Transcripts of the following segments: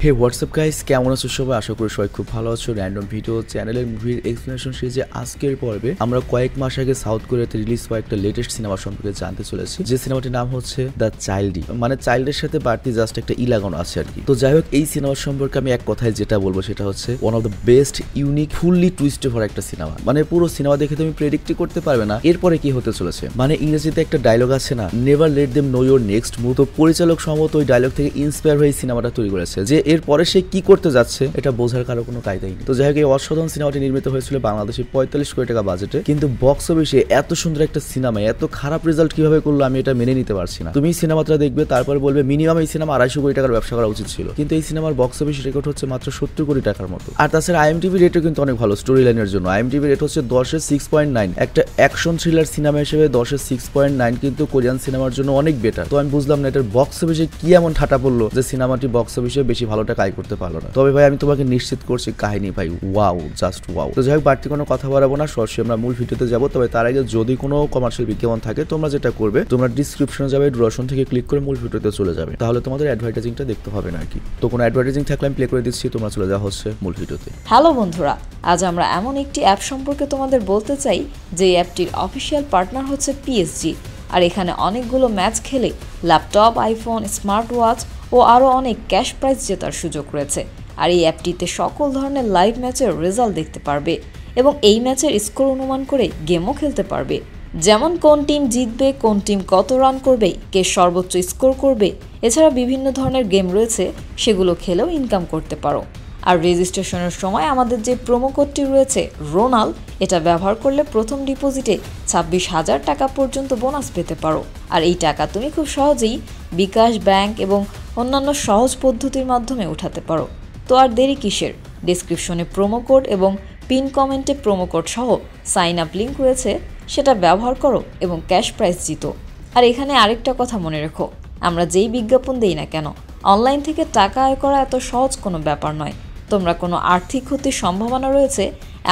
হে WhatsApp guys, কেমন আছো সবাই? আশা করি সবাই খুব ভালো আছো। র্যান্ডম ভিডিও চ্যানেলের মুভির এক্সপ্লেনেশন সিরিজে আজকের পর্বে আমরা কয়েক মাস আগে সাউথ কোরিয়াতে রিলিজ হওয়া একটা লেটেস্ট সিনেমা সম্পর্কে জানতে চলেছি, যে সিনেমাটির নাম হচ্ছে দ্য চাইল্ডি। মানে চাইল্ডের সাথে বাড়তি জাস্ট একটা ই লাগানো আছে আর কি। তো যাই হোক, এই সিনেমা সম্পর্কে আমি এক কথায় যেটা বলবো সেটা হচ্ছে one of the best, unique, fully টুইস্টে ভরা একটা সিনেমা। মানে পুরো সিনেমা দেখে তুমি প্রেডিক্টই করতে পারবে না এরপরে কি হতে চলেছে। মানে ইংরেজিতে একটা ডায়লগ আছে না, never let them no your next move. তো পরিচালক সম্ভবত ওই ডায়লগ থেকে ইন্সপায়ার হয়ে সিনেমাটা তৈরি করেছে, যে এরপরে সে কি করতে যাচ্ছে এটা বোঝার কারো কোনো কায়দাই নেই। তো যাই হোক, এই অসাধারণ সিনেমাটি নির্মিত হয়েছিল বাংলাদেশের 45 কোটি টাকা বাজেটে, কিন্তু বক্স অফিসে এত সুন্দর একটা সিনেমা এত খারাপ রেজাল্ট কিভাবে করলো আমি এটা মেনে নিতে পারছি না। তুমি সিনেমাটা দেখবে, তারপর বলবে মিনিমাম এই সিনেমা 250 কোটি টাকার ব্যবসা করা উচিত ছিল, কিন্তু এই সিনেমার বক্স অফিস রেকর্ড হচ্ছে মাত্র 70 কোটি টাকার মতো। আর তাছাড়া আইএমডিবি রেটও কিন্তু অনেক ভালো স্টোরি লাইনের জন্য। আইএমডিবি রেট হচ্ছে 10-এর 6.9। একটা অ্যাকশন থ্রিলার সিনেমা হিসেবে 10-এর 6.9 কিন্তু কোরিয়ান সিনেমার জন্য অনেক বেটার। তো আমি বুঝলাম না এটার বক্স অফিসে কি এমন ঠাটা পড়লো যে সিনেমাটি বক্স অফিসে বেশি ভালো টাকা আয় করতে পারলো না। তবে ভাই আমি তোমাকে নিশ্চিত করছি কাহিনী ভাই ওয়াও, জাস্ট ওয়াও। তো যাই হোক, বাড়তি কোনো কথা বাড়াবো না, সরাসরি আমরা মূল ভিডিওতে যাবো। তবে তার আগে যদি কোনো কমার্শিয়াল বিজ্ঞাপন থাকে তোমরা যেটা করবে, তোমরা ডিসক্রিপশনে যাবে, ডুরেশন থেকে ক্লিক করে মূল ভিডিওতে চলে যাবে, তাহলে তোমাদের অ্যাডভার্টাইজিংটা দেখতে হবে না আর কি। তো কোনো অ্যাডভার্টাইজিং থাকলে আমি প্লে করে দিচ্ছি, তোমরা চলে যাওয়া হচ্ছে মূল ভিডিওতে। হ্যালো বন্ধুরা, আজ আমরা এমন একটি অ্যাপ সম্পর্কে তোমাদের বলতে চাই যে অ্যাপটির অফিসিয়াল পার্টনার হচ্ছে পিএসজি। আর এখানে অনেকগুলো ম্যাচ খেলে ল্যাপটপ, আইফোন, স্মার্ট ওয়াচ ও আরও অনেক ক্যাশ প্রাইজ জেতার সুযোগ রয়েছে। আর এই অ্যাপটিতে সকল ধরনের লাইভ ম্যাচের রেজাল্ট দেখতে পারবে এবং এই ম্যাচের স্কোর অনুমান করে গেমও খেলতে পারবে, যেমন কোন টিম জিতবে, কোন টিম কত রান করবে, কে সর্বোচ্চ স্কোর করবে। এছাড়া বিভিন্ন ধরনের গেম রয়েছে, সেগুলো খেলেও ইনকাম করতে পারো। আর রেজিস্ট্রেশনের সময় আমাদের যে প্রোমো কোডটি রয়েছে রোনাল, এটা ব্যবহার করলে প্রথম ডিপোজিটে 26,000 টাকা পর্যন্ত বোনাস পেতে পারো। আর এই টাকা তুমি খুব সহজেই বিকাশ, ব্যাংক এবং অন্যান্য সহজ পদ্ধতির মাধ্যমে উঠাতে পারো। তো আর দেরি কিসের? ডেসক্রিপশনে প্রোমো কোড এবং পিন কমেন্টে প্রোমো কোড সহ সাইন আপ লিঙ্ক রয়েছে, সেটা ব্যবহার করো এবং ক্যাশ প্রাইজ জিতো। আর এখানে আরেকটা কথা মনে রেখো, আমরা যেই বিজ্ঞাপন দেই না কেন, অনলাইন থেকে টাকা আয় করা এত সহজ কোনো ব্যাপার নয়। তোমরা কোনো আর্থিক ক্ষতির সম্ভাবনা রয়েছে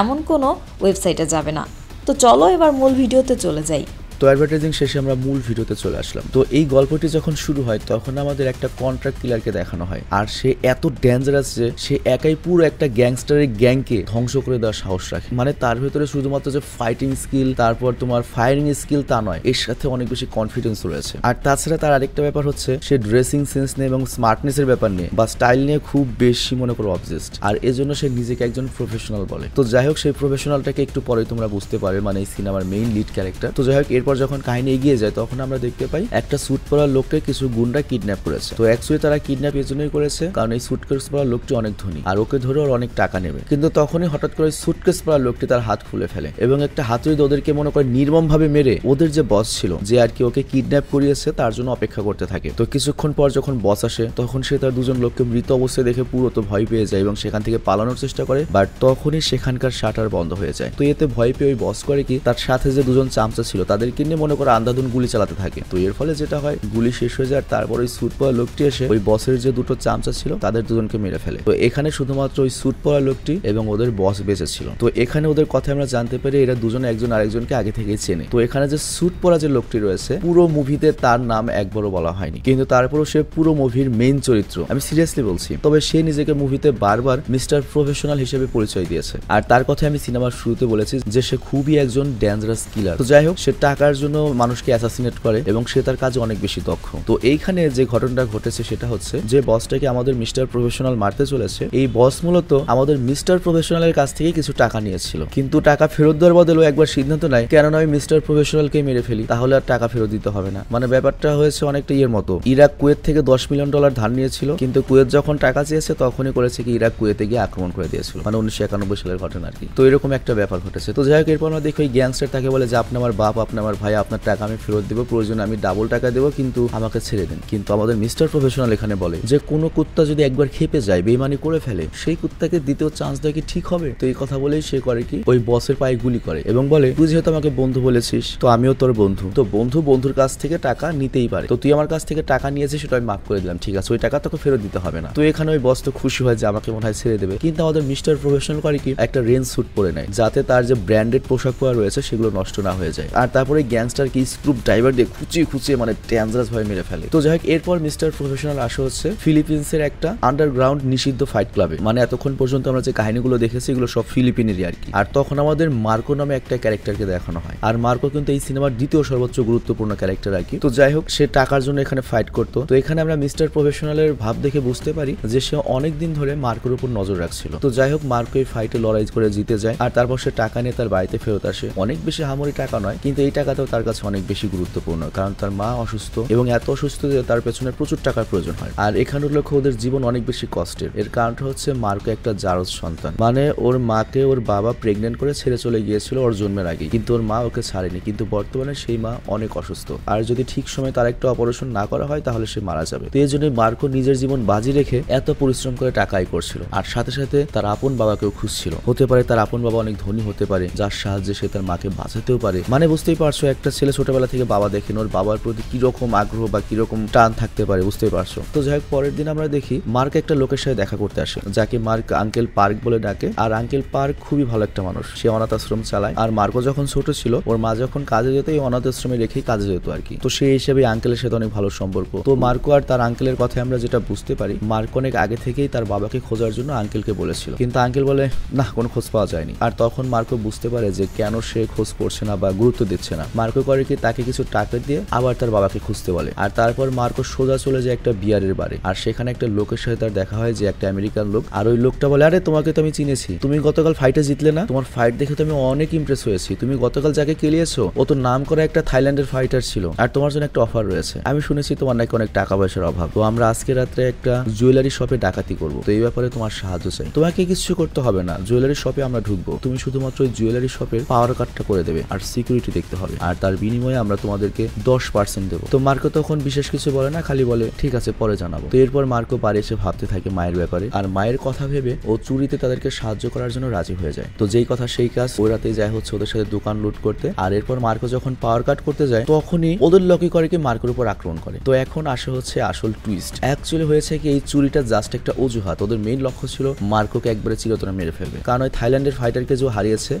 এমন কোনো ওয়েবসাইটে যাবে না। তো চলো এবার মূল ভিডিওতে চলে যাই। তো অ্যাডভার্টাইজিং শেষে আমরা মূল ভিডিওতে চলে আসলাম। তো এই গল্পটি যখন শুরু হয় তখন আমাদের একটা কন্ট্রাক্ট কিলারকে দেখানো হয়, আর সে এত ডেঞ্জারাস যে সে একাই পুরো একটা গ্যাংস্টারের গ্যাংকে ধ্বংস করে দেওয়ার সাহস রাখে। মানে তার ভেতরে শুধুমাত্র যে ফাইটিং স্কিল, তারপর তোমার ফায়ারিং স্কিল তা নয়, এর সাথে অনেক বেশি কনফিডেন্স রয়েছে। আর তাছাড়া তার আরেকটা ব্যাপার হচ্ছে সে ড্রেসিং সেন্স নিয়ে এবং স্মার্টনেসের ব্যাপার নিয়ে বা স্টাইল নিয়ে খুব বেশি মনে করো অবজেস্ট, আর এজন্য সে নিজেকে একজন প্রফেশনাল বলে। তো যাই হোক, সেই প্রফেশনালটাকে একটু পরে তোমরা বুঝতে পারবে, মানে এই সিনেমার মেইন লিড ক্যারেক্টার। তো যাই হোক, এরপর যখন কাহিনী এগিয়ে যায় তখন আমরা দেখতে পাই একটা স্যুট পরা লোককে কিছু গুন্ডা কিডন্যাপ করেছে। তো অ্যাকচুয়ালি তারা কিডন্যাপ এজন্যই করেছে কারণ এই সুটকেস পরা লোকটি অনেক ধনী আর ওকে ধরে ওর অনেক টাকা নেবে। কিন্তু তখনই হঠাৎ করে সুটকেস পরা লোকটি তার হাত খুলে ফেলে এবং একটা হাতুড়ি ওদেরকে মনে করে নির্মম ভাবে মেরে ওদের যে বস ছিল, যে আর কি ওকে কিডন্যাপ করিয়েছে, তার জন্য অপেক্ষা করতে থাকে। তো কিছুক্ষণ পর যখন বস আসে তখন সে তার দুজন লোককে মৃত অবস্থায় দেখে পুরো তো ভয় পেয়ে যায় এবং সেখান থেকে পালানোর চেষ্টা করে, বাট তখনই সেখানকার শাটার বন্ধ হয়ে যায়। তো এতে ভয় পেয়ে ওই বস করে কি, তার সাথে যে দুজন চামচা ছিল তাদেরকে নিয়ে মনে করে আন্ধাধুন গুলি চালাতে থাকে। তো এর ফলে যেটা হয়, গুলি শেষ হয়ে যায় আর তারপর ওই স্যুট পরা লোকটি এসে ওই বসের যে দুটো চামচা ছিল তাদের দুজনকে মেরে ফেলে। তো এখানে শুধুমাত্র ওই স্যুট পরা লোকটি এবং ওদের বস বেঁচে ছিল। তো এখানে ওদের কথা আমরা জানতে পারি এরা দুজনে একজন আরেকজনকে আগে থেকেই চেনে। তো এখানে যে স্যুট পরা যে লোকটি রয়েছে পুরো মুভিতে তার নাম একবারও বলা হয়নি, কিন্তু তারপরও সে পুরো মুভির মেইন চরিত্র, আমি সিরিয়াসলি বলছি। তবে সে নিজেকে মুভিতে বারবার মিস্টার প্রফেশনাল হিসেবে পরিচয় দিয়েছে। আর তার কথা আমি সিনেমার শুরুতে বলেছি যে সে খুবই একজন ডেঞ্জারাস কিলার। তো যাই হোক, সে টাকার জন্য মানুষকে অ্যাসাসিনেট করে এবং সে তার কাজে অনেক বেশি দক্ষ। তো এইখানে যে ঘটনাটা ঘটেছে সেটা হচ্ছে যে বসটাকে আমাদের মিস্টার প্রফেশনাল মারতে চলেছে, এই বস মূলত আমাদের মিস্টার প্রফেশনালের কাছ থেকে কিছু টাকা নিয়েছিল, কিন্তু টাকা ফেরত দেওয়ার বদলে একবার সিদ্ধান্ত নেয় কেননা আমি মিস্টার প্রফেশনালকে মেরে ফেলি, তাহলে আর টাকা ফেরত দিতে হবে না। মানে ব্যাপারটা হয়েছে অনেকটা ইয়ের মতো, ইরাক কুয়েত থেকে $10 মিলিয়ন ধার নিয়েছিল, কিন্তু কুয়েত যখন টাকা চেয়েছে তখনই করেছে কি ইরাক কুয়েতে গিয়ে আক্রমণ করে দিয়েছিল, মানে 1991 সালের ঘটনা আর কি। তো এরকম একটা ব্যাপার ঘটেছে। তো যাই হোক, এরপর আমরা দেখি ওই গ্যাংস্টার তাকে বলে যে আপনি আমার বাপ, আপনি আমার ভাই, আপনার টাকা আমি ফেরত দেবো, প্রয়োজনে আমি ডাবল টাকা দেবো, কিন্তু আমাকে ছেড়ে দেন। কিন্তু আমাদের মিস্টার প্রফেশনাল এখানে বলে যে কোনো কুত্তা যদি একবার খেপে যায়, বেইমানি করে ফেলে, সেই কুত্তাকে দ্বিতীয় চান্স দেওয়া কি ঠিক হবে? তো এই কথা বলেই সে করে কি, ওই বসের পায়ে গুলি করে এবং বলে তুই যেহেতু আমাকে বন্ধু বলেছিস তো আমিও তোর বন্ধু, তো বন্ধু বন্ধুর কাছ থেকে টাকা নিতেই পারে, তো তুই আমার কাছ থেকে টাকা নিয়েছিস সেটা আমি মাফ করে দিলাম, ঠিক আছে, ওই টাকা তোকে ফেরত দিতে হবে না। তো এখানে ওই বস তো খুশি হয় যে আমাকে মনে হয় ছেড়ে দেবে, কিন্তু আমাদের মিস্টার প্রফেশনাল করে কি একটা রেঞ্জ স্যুট পরে নেয় যাতে তার যে ব্র্যান্ডেড পোশাক পরা রয়েছে সেগুলো নষ্ট না হয়ে যায়। আর তারপরে গ্যাংস্টারকে স্ক্রু ড্রাইভার দিয়ে খুঁচিয়ে মানে ডেঞ্জারাস ভাবে মেরে ফেলে। তো যাই হোক এরপর মিস্টার প্রফেশনাল আসা হচ্ছে ফিলিপিন্সের একটা আন্ডারগ্রাউন্ড নিষিদ্ধ ফাইট ক্লাবে। মানে এতক্ষণ পর্যন্ত আমরা যে কাহিনীগুলো দেখেছি এগুলো সব ফিলিপিনেরই আর কি। আর তখন আমাদের মার্কো নামে একটা ক্যারেক্টারকে দেখানো হয়। আর মার্কো কিন্তু এই সিনেমার দ্বিতীয় সর্বোচ্চ গুরুত্বপূর্ণ ক্যারেক্টার আর কি। তো যাই হোক সে টাকার জন্য এখানে ফাইট করতো। তো এখানে আমরা মিস্টার প্রফেশনালের ভাব দেখে বুঝতে পারি যে সে অনেকদিন ধরে মার্কোর উপর নজর রাখছিল। তো যাই হোক মার্কো এই ফাইটে লড়াই করে জিতে যায় আর তারপর সে টাকা নিয়ে তার বাড়িতে ফেরত আসে। অনেক বেশি হামরি টাকা নয়, কিন্তু এই টাকাটাও তার কাছে অনেক বেশি গুরুত্বপূর্ণ, কারণ তার মা অসুস্থ এবং এত অসুস্থ যে তার পেছনে প্রচুর টাকার প্রয়োজন হয়। আর এখানের লোক ওদের জীবন অনেক বেশি কষ্টের। এর কারণটা হচ্ছে মার্কো একটা জারজ সন্তান, মানে ওর মাকে ওর বাবা প্রেগনেন্ট করে ছেড়ে চলে গিয়েছিল ওর জন্মের আগে, কিন্তু ওর মা ওকে ছাড়েনি। কিন্তু বর্তমানে সেই মা অনেক অসুস্থ, আর যদি ঠিক সময় তার একটা অপারেশন না করা হয় তাহলে সে মারা যাবে। তো এই জন্য মার্কো নিজের জীবন বাজি রেখে এত পরিশ্রম করে টাকা আয় করছিল, আর সাথে সাথে তার আপন বাবাকেও খুঁজছিল। হতে পারে তার আপন বাবা অনেক ধনী হতে পারে, যার সাহায্যে সে তার মাকে বাঁচাতেও পারে। মানে বুঝতেই পারছো একটা ছেলে ছোটবেলা থেকে বাবা দেখেন, ওর বাবার প্রতি কিরকম আগ্রহ বা কিরকম টান থাকতে পারে, বুঝতেই পারছো। তো যাই হোক পরের দিন আমরা দেখি মার্ক একটা লোকের সাথে দেখা করতে আসে, যাকে মার্ক আঙ্কেল পার্ক বলে ডাকে। আর আঙ্কেল পার্ক খুবই ভালো একটা মানুষ, সে অনাথ আশ্রম চালায়। আর মার্কো যখন ছোট ছিল ওর মা যখন কাজে যেত এই অনাথ আশ্রমে রেখেই কাজে যেত আর কি। তো সেই হিসেবে আঙ্কেলের সাথে অনেক ভালো সম্পর্ক। তো মার্কো আর তার আঙ্কেলের কথায় আমরা যেটা বুঝতে পারি, মার্কো অনেক আগে থেকেই তার বাবাকে খোঁজার জন্য আঙ্কেলকে বলেছিল, কিন্তু আঙ্কেল বলে না, কোনো খোঁজ পাওয়া যায়নি। আর তখন মার্কো বুঝতে পারে যে কেন সে খোঁজ করছে না বা গুরুত্ব দিচ্ছে না। মার্কো করে কি তাকে কিছু টাকা দিয়ে আবার তার বাবাকে খুঁজতে বলে। আর তারপর মার্কো সোজা চলে যায় একটা বিয়ারের বারে, আর সেখানে একটা লোকের সাথে তার দেখা হয় যে একটা আমেরিকান লোক। আর ওই লোকটা বলে, আরে তোমাকে তো আমি চিনেছি, তুমি গতকাল ফাইটে জিতলে না, তোমার ফাইট দেখে তো আমি অনেক ইমপ্রেস হয়েছি। তুমি গতকাল যাকে কেলিয়েছো ও তো নাম করা একটা থাইল্যান্ডের ফাইটার ছিল, আর তোমার জন্য একটা অফার রয়েছে। আমি শুনেছি তোমার নাকি অনেক টাকা পয়সার অভাব, তো আমরা আজকে রাত্রে একটা জুয়েলারি শপে ডাকাতি করবো। তো এই ব্যাপারে তোমার সাহায্য চাই। তোমাকে কিছু করতে হবে না, জুয়েলারি শপে আমরা ঢুকবো, তুমি শুধুমাত্র ওই জুয়েলারি শপের পাওয়ার কার্ডটা করে দেবে আর সিকিউরিটি দেখতে হবে, আর তার বিনিময়ে আমরা তোমাদেরকে 10% দেবো। তো মার্কো তখন বিশেষ কিছু বলে না, খালি বলে ঠিক আছে পরে জানাবো। তো এরপর মার্কো বাড়ি এসে ভাবতে থাকে মায়ের ব্যাপারে, আর মায়ের কথা ভেবে ও চুরিতে তাদেরকে সাহায্য করার জন্য রাজি হয়ে যায়। তো যেই কথা সেই কাজ, ওই রাতে যায় হচ্ছে ওদের সাথে দোকান লুট করতে। আর এরপর মার্কো যখন পাওয়ার কাট করতে যায় তখনই ওদের লকি করে কি মার্কোর উপর আক্রমণ করে। তো এখন আসে হচ্ছে আসল টুইস্ট। অ্যাকচুয়ালি হয়েছে কি এই চুরিটা জাস্ট একটা অজুহাত, ওদের মেইন লক্ষ্য ছিল মার্কোকে একবারে চিরতরে মেরে ফেলবে, কারণ ওই থাইল্যান্ডের ফাইটারকে যে হারিয়েছে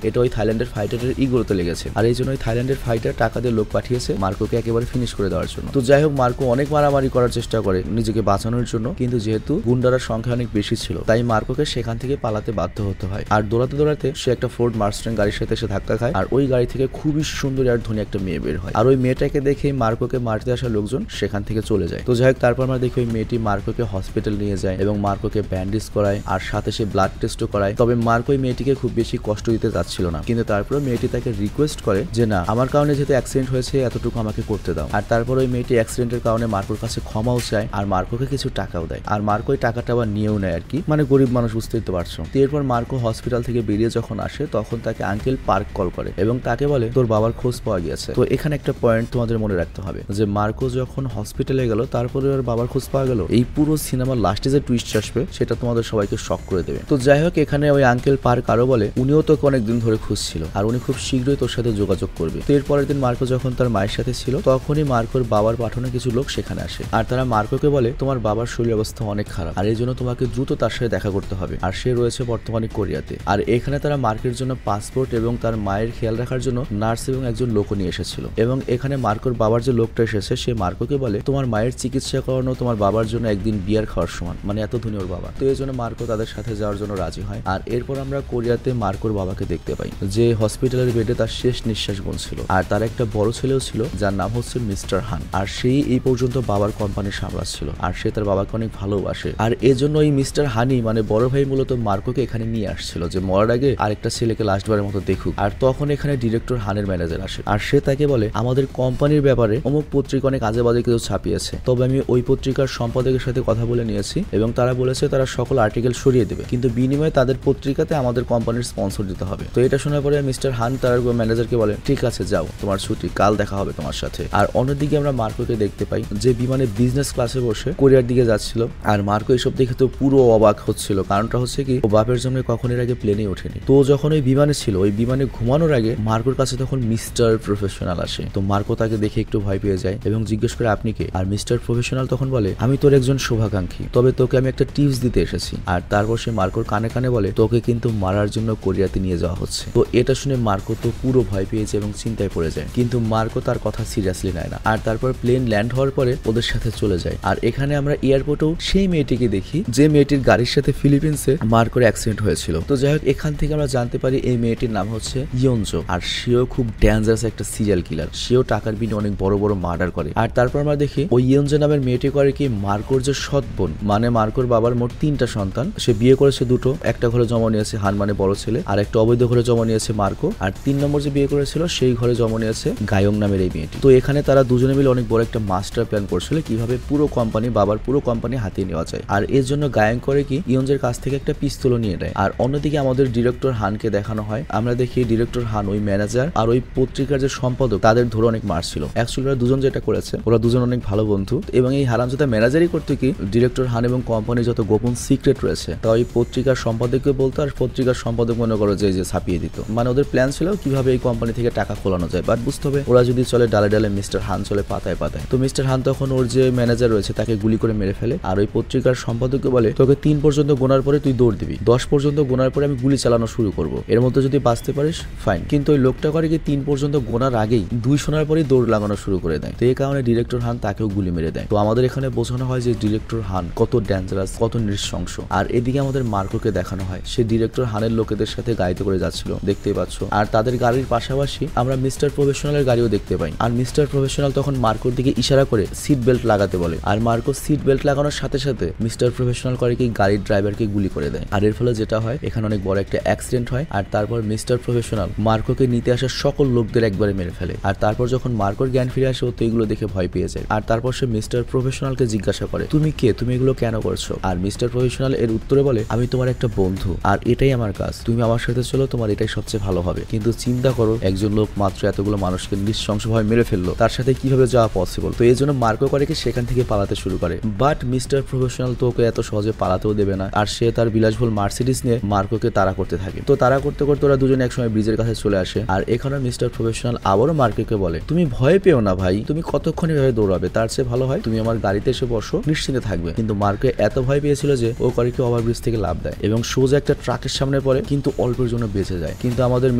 এটা ওই থাইল্যান্ডের ফাইটারের ইগোতে লেগেছে, আর এই জন্য ওই থাইল্যান্ডের ফাইটার টাকা দিয়ে লোক পাঠিয়েছে মার্কোকে একেবারে ফিনিশ করে দেওয়ার জন্য। তো যাই হোক মার্কো অনেক মারামারি করার চেষ্টা করে নিজেকে বাঁচানোর জন্য, কিন্তু যেহেতু গুন্ডারার সংখ্যা অনেক বেশি ছিল তাই মার্কোকে সেখান থেকে পালাতে বাধ্য হতে হয়। আর দৌড়াতে দৌড়াতে সে একটা ফোর্ড মার্স্টেন গাড়ির সাথে এসে ধাক্কা খায়, আর ওই গাড়ি থেকে খুবই সুন্দর আর ধনী একটা মেয়ে বের হয়। আর ওই মেয়েটাকে দেখে মার্কোকে মারতে আসা লোকজন সেখান থেকে চলে যায়। তো যাই হোক তারপর আমরা দেখি ওই মেয়েটি মার্কোকে হসপিটাল নিয়ে যায় এবং মার্কোকে ব্যান্ডেজ করায়, আর সাথে সে ব্লাড টেস্টও করায়। তবে মার্কো ওই মেয়েটিকে খুব বেশি কষ্ট দিতে চাচ্ছিল না, কিন্তু তারপর মেয়েটি তাকে রিকোয়েস্ট করে যে না, আমার কারণে যেহেতু অ্যাক্সিডেন্ট হয়েছে এতটুকু আমাকে করতে দাও। আর তারপর ওই মেয়েটি অ্যাক্সিডেন্টের কারণে মার্কোর কাছে ক্ষমাও চায়, আর মার্কোকে কিছু টাকাও দেয়। আর মার্কো ওই টাকাটা আবার নিয়েও নেয় আর কি, মানে গরিব মানুষ, বুঝতেই তো পারছো। তো এরপর মার্কো হসপিটাল থেকে বেরিয়ে যখন আসে তখন তাকে আঙ্কেল পার্ক কল করে এবং তাকে বলে তোর বাবার খোঁজ পাওয়া গিয়েছে। তো এখানে একটা পয়েন্ট তোমাদের মনে রাখতে হবে যে মার্কো যখন হসপিটালে গেল তারপরে ওর বাবার খোঁজ পাওয়া গেল, এই পুরো সিনেমার লাস্টে যে টুইস্ট আসবে সেটা তোমাদের সবাইকে শক করে দেবে। তো যাই হোক এখানে ওই আঙ্কেল পার্ক আরো বলে উনিও তোকে অনেকদিন ধরে খুঁজছিল আর উনি খুব শীঘ্রই তোর সাথে যোগাযোগ করবে। তো এরপরের দিন মার্কো যখন তার মায়ের সাথে ছিল তখনই মার্কোর বাবার পাঠানো কিছু লোক সেখানে আসে, আর তারা মার্কোকে বলে তোমার বাবার শরীর অবস্থা অনেক খারাপ, আর এই জন্য তোমাকে দ্রুত তার সাথে দেখা করতে হবে, আর সে রয়েছে বর্তমানে কোরিয়াতে। আর এখানে তারা মার্কের জন্য পাসপোর্ট এবং তার মায়ের খেয়াল রাখার জন্য নার্স এবং একজন লোকও নিয়ে এসেছিল। এবং এখানে মার্কোর বাবার যে লোকটা এসেছে সে মার্কোকে বলে তোমার মায়ের চিকিৎসা করানো তোমার বাবার জন্য একদিন বিয়ার খাওয়ার সমান, মানে এত ধনী ওর বাবা। তো এই জন্য মার্কো তাদের সাথে যাওয়ার জন্য রাজি হয়। আর এরপর আমরা কোরিয়াতে মার্কোর বাবাকে দেখতে পাই যে হসপিটালের বেডে তার শেষ নিঃশ্বাস বলছিল, আর তার একটা বড় ছেলেও ছিল যার নাম হচ্ছে মিস্টার হান, আর সেই এই পর্যন্ত বাবার কোম্পানি সামলাচ্ছিল, আর সে তার বাবাকে অনেক ভালোবাসে। আর এজন্য এই মিস্টার হানি মানে বড় ভাই মূলত মার্কোকে এখানে নিয়ে আসছিল যে মরার আগে আরেকটা ছেলেকে লাস্টবারের মতো দেখুক। আর তখন এখানে ডিরেক্টর হানের ম্যানেজার আসে, আর সে তাকে বলে আমাদের কোম্পানির ব্যাপারে অমুক পত্রিকা অনেক আজে বাজে কিছু ছাপিয়েছে, তবে আমি ওই পত্রিকার সম্পাদকের সাথে কথা বলে নিয়েছি এবং তারা বলেছে তারা সকল আর্টিকেল সরিয়ে দেবে, কিন্তু বিনিময়ে তাদের পত্রিকাতে আমাদের কোম্পানির স্পন্সর দিতে হবে। তো এটা শোনার পরে মিস্টার হান তার ম্যানেজারকে বলে ঠিক আছে যাও, তোমার ছুটি, কাল দেখা হবে তোমার সাথে। আর অন্যদিকে আমরা মার্কোকে দেখতে পাই যে বিমানে বিজনেস ক্লাসে বসে কোরিয়ার দিকে যাচ্ছিল, আর মার্কো এসব দেখে তো পুরো অবাক হচ্ছিল। কারণটা হচ্ছে কি ও বাপের জন্য কখন এর আগে প্লেনে ওঠেনি। তো যখন ওই বিমানে ছিল ওই বিমানে ঘুমানোর আগে মার্কোর কাছে তখন মিস্টার প্রফেশনাল আসে। তো মার্কো তাকে দেখে একটু ভয় পেয়ে যায় এবং জিজ্ঞেস করে আপনি কে? আর মিস্টার প্রফেশনাল তখন বলে আমি তোর একজন শুভাকাঙ্ক্ষী, তবে তোকে আমি একটা টিপস দিতে এসেছি। আর তারপর সে মার্কোর কানে কানে বলে তোকে কিন্তু মারার জন্য কোরিয়াতে নিয়ে যাওয়া হচ্ছে। তো এটা শুনে মার্কো তো পুরো ভয় পেয়েছে এবং চিন্তায় চিন্তায় পড়ে যায়, কিন্তু মার্কো তার কথা সিরিয়াসলি নেয় না। আর তারপর প্লেন ল্যান্ড হওয়ার পরে ওদের সাথে চলে যায়। আর এখানে আমরা এয়ারপোর্টেও সেই মেয়েটিকে দেখি যে মেয়েটির গাড়ির সাথে ফিলিপিন্সে মার্কোর অ্যাক্সিডেন্ট হয়েছিল। তো যাই হোক, এখান থেকে আমরা জানতে পারি এই মেয়েটির নাম হচ্ছে ইয়নজো, আর সেও খুব ডেঞ্জারাস একটা সিরিয়াল কিলার। সেও টাকার বিনিময়ে অনেক বড় বড় মার্ডার করে। আর তারপর আমরা দেখি ওই ইয়নজো নামের মেয়েটি করে কি মার্কোর যে সৎ বোন, মানে মার্কোর বাবার মোট 3টা সন্তান, সে বিয়ে করেছে 2টো, একটা ঘরে জন্ম নিয়েছে হান মানে বড় ছেলে, আর একটা অবৈধ ঘরে জন্ম নিয়েছে মার্কো, আর 3 নম্বর যে বিয়ে করেছিল সেই ঘরে জন্ম নিয়েছে গায়ং নামের এই মেয়েটি। তো এখানে তারা দুজনে মিলে অনেক বড় একটা মাস্টার প্ল্যান করছিল কিভাবে পুরো কোম্পানি, বাবার পুরো কোম্পানি হাতিয়ে নেওয়া যায়। আর এর জন্য গায়ং করে কি ইয়নজের কাছ থেকে একটা পিস্তলও নিয়ে নেয়। আর অন্যদিকে আমাদের ডিরেক্টর হানকে দেখানো হয়। আমরা দেখি ডিরেক্টর হান ওই ম্যানেজার আর ওই পত্রিকার যে সম্পাদক তাদের ধরে অনেক মারছিল। অ্যাকচুয়ালি ওরা দুজন যেটা করেছে, ওরা দুজন অনেক ভালো বন্ধু, এবং এই হারামজাদা ম্যানেজারই করতে কি ডিরেক্টর হান এবং কোম্পানির যত গোপন সিক্রেট রয়েছে তা ওই পত্রিকার সম্পাদককে বলতো, আর পত্রিকার সম্পাদক মনে করো যে ছাপিয়ে দিত। মানে ওদের প্ল্যান ছিল কিভাবে এই কোম্পানি থেকে টাকা খোলানো যায়। বাট বুঝতে হবে ওরা যদি চলে ডালে ডালে, মিস্টার হান চলে পাতায় পাতায়। তো মিস্টার হান তখন ওর যে ম্যানেজার রয়েছে তাকে গুলি করে মেরে ফেলে। আর ওই পত্রিকার সম্পাদককে বলে তোকে 3 পর্যন্ত গোনার পরে তুই দৌড় দিবি, 10 পর্যন্ত গোনার পরে আমি গুলি চালানো শুরু করব, এর মধ্যে যদি বাঁচতে পারিস ফাইন। কিন্তু ওই লোকটা করে কি 3 পর্যন্ত গোনার আগেই 2 শোনার পরেই দৌড় লাগানো শুরু করে দেয়। তো এই কারণে ডিরেক্টর হান তাকেও গুলি মেরে দেয়। তো আমাদের এখানে বোঝানো হয় যে ডিরেক্টর হান কত ডেঞ্জারাস, কত নৃশংস। আর এদিকে আমাদের মার্কোকে দেখানো হয়, সে ডিরেক্টর হানের লোকেদের সাথে গাড়িতে করে যাচ্ছিল, দেখতেই পাচ্ছ। আর তাদের গাড়ির পাশাপাশি আমরা মিস্টার প্রফেশনালের গাড়িও দেখতে পাই। আর মিস্টার প্রফেশনাল তখন মার্কোর দিকে ইশারা করে সিট বেল্ট লাগাতে বলে। আর মার্কো সিট বেল্ট লাগানোর সাথে সাথে মিস্টার প্রফেশনাল করে কি গাড়ির ড্রাইভারকে গুলি করে দেয়। আর এর ফলে যেটা হয়, এখানে অনেক বড় একটা অ্যাক্সিডেন্ট হয়। আর তারপর মিস্টার প্রফেশনাল মার্কোকে নিতে আসা সকল লোকদের একবারে মেরে ফেলে। আর তারপর যখন মার্কোর জ্ঞান ফিরে আসে, ও তো এগুলো দেখে ভয় পেয়ে যায়। আর তারপর সে মিস্টার প্রফেশনালকে জিজ্ঞাসা করে তুমি কে, তুমি এগুলো কেন করছো? আর মিস্টার প্রফেশনাল এর উত্তরে বলে আমি তোমার একটা বন্ধু, আর এটাই আমার কাজ, তুমি আমার সাথে চলো, তোমার এটাই সবচেয়ে ভালো হবে। কিন্তু চিন্তা করো, একজন লোক মাত্র এতগুলো মানুষকে নৃশংসভাবে মেরে ফেললো, তার সাথে কিভাবে যাওয়া পসিবল? তো এই জন্য মার্কো করে কি সেখান থেকে পালাতে শুরু করে। বাট মিস্টার প্রফেশনাল তো ওকে এত সহজে পালাতেও দেবে না। আর সে তার বিলাসবহুল মার্সিডিস নিয়ে মার্কোকে তাড়া করতে থাকে। তো তাড়া করতে করতে ওরা দুজনে একসময় ব্রিজের কাছে চলে আসে। আর এখানে মিস্টার প্রফেশনাল আবারও মার্কোকে বলে তুমি ভয় পেও না ভাই, তুমি কতক্ষণ এভাবে দৌড়াবে, তার চেয়ে ভালো হয় তুমি আমার গাড়িতে এসে বসো, নিশ্চিন্তে থাকবে। কিন্তু মার্কো এত ভয় পেয়েছিল যে ও করে কি ওভারব্রিজ থেকে লাফ দেয় এবং সোজা একটা ট্রাকের সামনে পড়ে, কিন্তু অল্পের জন্য বেঁচে যায়। কিন্তু আমাদের